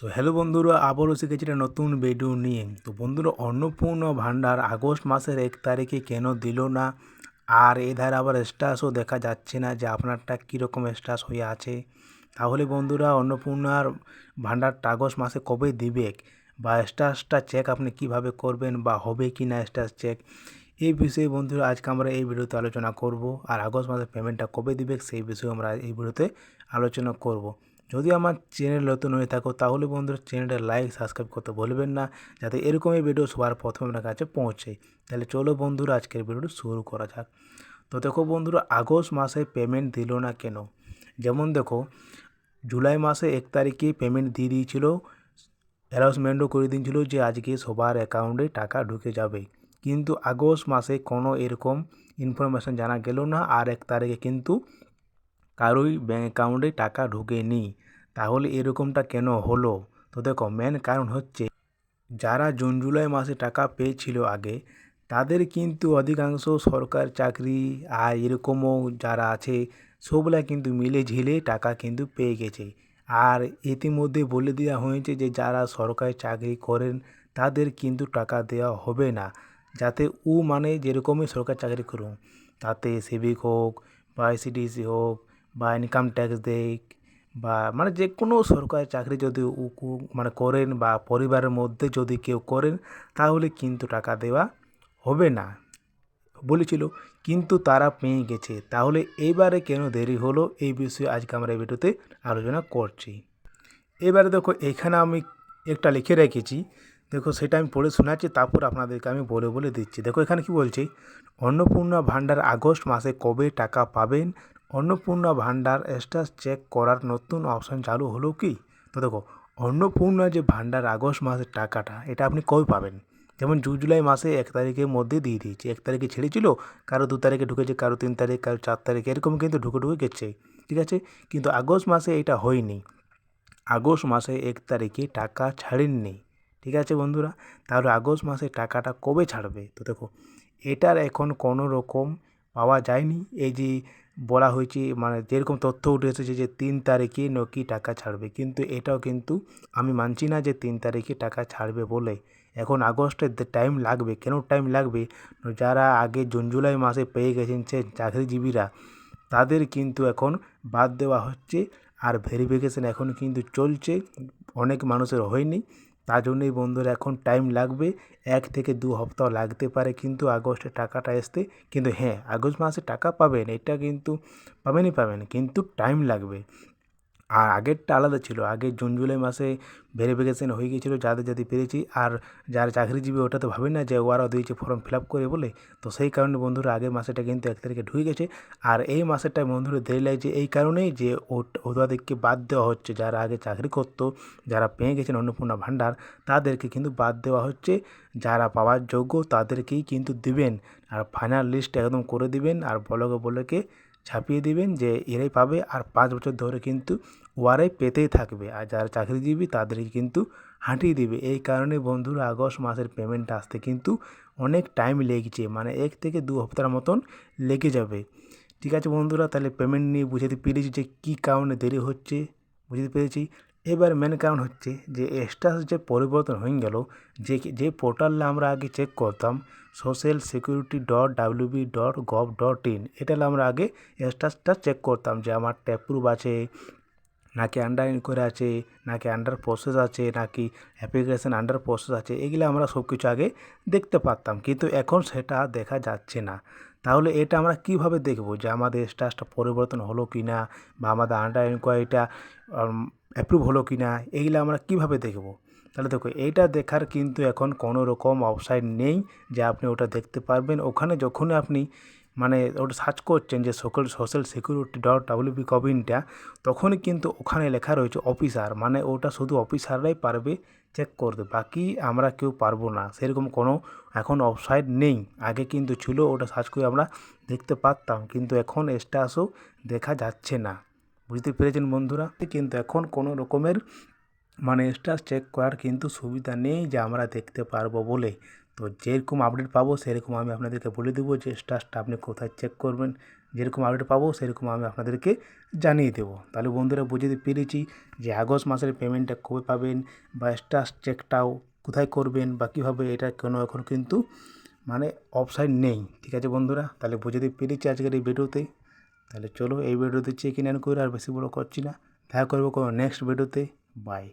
So hello বন্ধুরা, আবারও শিখেছি একটা নতুন ভিডিও নিয়ে। তো বন্ধুরা, অন্নপূর্ণা ভাণ্ডার আগস্ট মাসের 1 তারিখে কেন দিল না? আর এধারে আবার স্ট্যাটাসও দেখা যাচ্ছে না যে আপনারটা কীরকম স্ট্যাটাস হয়ে আছে। তাহলে বন্ধুরা, অন্নপূর্ণার ভাণ্ডারটা আগস্ট মাসে কবে দিবে, বা স্ট্যাটাসটা চেক আপনি কিভাবে করবেন, বা হবে কি না স্ট্যাটাস চেক, এই বিষয়ে বন্ধুরা আজকে আমরা এই ভিডিওতে আলোচনা করব। আর আগস্ট মাসের পেমেন্টটা কবে দিবে সেই বিষয়ে আমরা এই ভিডিওতে আলোচনা করব। যদি আমার চ্যানেল নতুন হয়ে থাকো তাহলে বন্ধুরা চ্যানেলটা লাইক সাবস্ক্রাইব করতে ভুলবেন না, যাতে এরকমই ভিডিও সবার প্রথমে আপনার কাছে পৌঁছে। তাহলে চলো বন্ধুরা, আজকের ভিডিওটা শুরু করা যাক। তো দেখো বন্ধুরা, আগস্ট মাসে পেমেন্ট দিল না কেন? যেমন দেখো, জুলাই মাসে 1 তারিখে পেমেন্ট দিয়ে দিয়েছিল, অ্যানাউন্সমেন্টও করে দিয়েছিল যে আজকে সবার অ্যাকাউন্টে টাকা ঢুকে যাবে। কিন্তু আগস্ট মাসে কোনো এরকম ইনফরমেশান জানা গেল না, আর 1 তারিখে কিন্তু কারোই ব্যাঙ্ক অ্যাকাউন্টে টাকা ঢোকেনি। তাহলে এরকমটা কেন হলো? তো দেখো, মেন কারণ হচ্ছে যারা জুন জুলাই মাসে টাকা পেয়েছিল আগে, তাদের কিন্তু অধিকাংশ সরকার চাকরি আর এরকমও যারা আছে সবগুলা কিন্তু মিলে ঝিলে টাকা কিন্তু পেয়ে গেছে। আর ইতিমধ্যে বলে দেওয়া হয়েছে যে যারা সরকারি চাকরি করেন তাদের কিন্তু টাকা দেওয়া হবে না। যাতে মানে যেরকমই সরকারি চাকরি করুন, তাতে সিভিক হোক বা আইসিডিসি হোক বা ইনকাম ট্যাক্স দেখ, বা মানে যে কোনো সরকারি চাকরি যদি মানে করেন বা পরিবারের মধ্যে যদি কেউ করেন, তাহলে কিন্তু টাকা দেওয়া হবে না বলেছিল। কিন্তু তারা পেয়ে গেছে। তাহলে এইবারে কেন দেরি হলো, এই বিষয়ে আজকে আমরা এই ভিডিওতে আলোচনা করছি। এবারে দেখো, এখানে আমি একটা লিখে রেখেছি, দেখো সেটা আমি পড়ে শোনাচ্ছি, তারপর আপনাদেরকে আমি বলে বলে দিচ্ছি। দেখো এখানে কি বলছে, অন্নপূর্ণা ভাণ্ডার আগস্ট মাসে কবে টাকা পাবেন? অন্নপূর্ণা ভাণ্ডার স্ট্যাটাস চেক করার নতুন অপশান চালু হলো কি? তো দেখো, অন্নপূর্ণা যে ভাণ্ডার আগস্ট মাসের টাকাটা, এটা আপনি কবে পাবেন? যেমন জুলাই মাসে 1 তারিখের মধ্যে দিয়ে দিয়েছে। 1 তারিখে ছেড়েছিল, কারো 2 তারিখে ঢুকেছে, কারো 3 তারিখ, কারো 4 তারিখ, এরকম কিন্তু ঢুকে ঢুকে গেছে। ঠিক আছে, কিন্তু আগস্ট মাসে এটা হয়নি। আগস্ট মাসে 1 তারিখে টাকা ছাড়েননি। ঠিক আছে বন্ধুরা, তাহলে আগস্ট মাসে টাকাটা কবে ছাড়বে? তো দেখো, এটার এখন কোনো রকম পাওয়া যায়নি। এই যে বলা হয়েছে, মানে যেরকম তথ্য উঠে এসেছে যে 3 তারিখে নাকি টাকা ছাড়বে, কিন্তু এটাও কিন্তু আমি মানছি না যে 3 তারিখে টাকা ছাড়বে বলে। এখন আগস্টের টাইম লাগবে। কেন টাইম লাগবে? যারা আগে জুন জুলাই মাসে পেয়ে গেছেন সে চাকরিজীবীরা, তাদের কিন্তু এখন বাদ দেওয়া হচ্ছে। আর ভেরিফিকেশান এখন কিন্তু চলছে, অনেক মানুষের হয়নি। তার জন্যই বন্ধুরা এখন টাইম লাগবে, 1 থেকে 2 সপ্তাহ লাগতে পারে কিন্তু আগস্টের টাকাটা আসতে। কিন্তু হ্যাঁ, আগস্ট মাসে টাকা পাবেন, এটা কিন্তু পাবেন, কিন্তু টাইম লাগবে। আর আগেরটা আলাদা ছিল, আগে জুন জুলাই মাসে ভেরিফিকেশান হয়ে গিয়েছিলো যাদের যাদের পেরেছি। আর যারা চাকরিজীবী, ওটা তো ভাবে না যে ওরাও দিয়েছে ফর্ম ফিল আপ করে বলে। তো সেই কারণে বন্ধুরা আগের মাসেটা কিন্তু 1 তারিখে ঢুকে গেছে। আর এই মাসেরটা বন্ধুরা দেরি লাগছে এই কারণেই যে ওদেরকে বাদ দেওয়া হচ্ছে। যারা আগে চাকরি করতো, যারা পেয়ে গেছেন অন্নপূর্ণা ভাণ্ডার, তাদেরকে কিন্তু বাদ দেওয়া হচ্ছে। যারা পাওয়ার যোগ্য তাদেরকেই কিন্তু দিবেন। আর ফাইনাল লিস্ট একদম করে দিবেন, আর বলকে ছাপিয়ে দিবেন যে এরাই পাবে। আর 5 বছর ধরে কিন্তু ওরাই পেতেই থাকবে। আর যারা চাকরিজীবী তাদেরকে কিন্তু হাঁটিয়ে দিবে। এই কারণে বন্ধুরা আগস্ট মাসের পেমেন্টটা আসতে কিন্তু অনেক টাইম লেগেছে, মানে 1 থেকে 2 সপ্তাহের মতন লেগে যাবে। ঠিক আছে বন্ধুরা, তাহলে পেমেন্ট নিয়ে বুঝাতে পেরেছি যে কী কারণে দেরি হচ্ছে, বুঝতে পেরেছি। এবার মেন কারণ হচ্ছে যে স্ট্যাটাস যে পরিবর্তন হয়ে গেল, যে পোর্টালে আমরা আগে চেক করতাম, social security.wb.gov.in, এটা আমরা আগে স্ট্যাটাসটা চেক করতাম যে আমার অ্যাপ্রুভ আছে নাকি আন্ডার ইনকোয়ারি আছে, নাকি আন্ডার প্রসেস আছে, নাকি অ্যাপ্লিকেশান আন্ডার প্রসেস আছে। এগুলো আমরা সব কিছু আগে দেখতে পারতাম, কিন্তু এখন সেটা দেখা যাচ্ছে না। তাহলে এটা আমরা কিভাবে দেখব যে আমাদের স্ট্যাটাসটা পরিবর্তন হলো কি না, বা আমাদের আন্ডার ইনকোয়ারিটা অ্যাপ্রুভ হলো কি না, এইগুলো আমরা কিভাবে দেখব? তাহলে দেখো, এইটা দেখার কিন্তু এখন কোনো রকম ওয়েবসাইট নেই যে আপনি ওটা দেখতে পারবেন। ওখানে যখনই আপনি মানে ওটা সার্চ করছেন যে social security.wb.gov.in, তখনই কিন্তু ওখানে লেখা রয়েছে অফিসার, মানে ওটা শুধু অফিসাররাই পারবে চেক করতে, বাকি আমরা কেউ পারবো না। সেরকম কোনো এখন ওয়েবসাইট নেই। আগে কিন্তু ছিল, ওটা সার্চ করে আমরা দেখতে পারতাম, কিন্তু এখন স্ট্যাটাসও দেখা যাচ্ছে না। বুঝতে পেরেছেন বন্ধুরা? কিন্তু এখন কোনো রকমের মানে স্ট্যাটাস চেক করার কিন্তু সুবিধা নেই যে আমরা দেখতে পারবো বলে। তো যেরকম আপডেট পাবো সেরকম আমি আপনাদেরকে বলে দেবো যে স্ট্যাটাসটা আপনি কোথায় চেক করবেন। যেরকম আপডেট পাবো সেরকম আমি আপনাদেরকে জানিয়ে দেবো। তাহলে বন্ধুরা বুঝতে পেরেছি যে আগস্ট মাসের পেমেন্টটা কবে পাবেন বা স্ট্যাটাস চেকটাও কোথায় করবেন বা কীভাবে, এটা কোনো এখন কিন্তু মানে অপশান নেই। ঠিক আছে বন্ধুরা, তাহলে বুঝতে পেরেছি আজকের এই ভিডিওতে। তাহলে চলো এই ভিডিওতে চেক ইন করে আর বেশি বড় করছি না, দেখা করবো কোনো নেক্সট ভিডিওতে। বাই।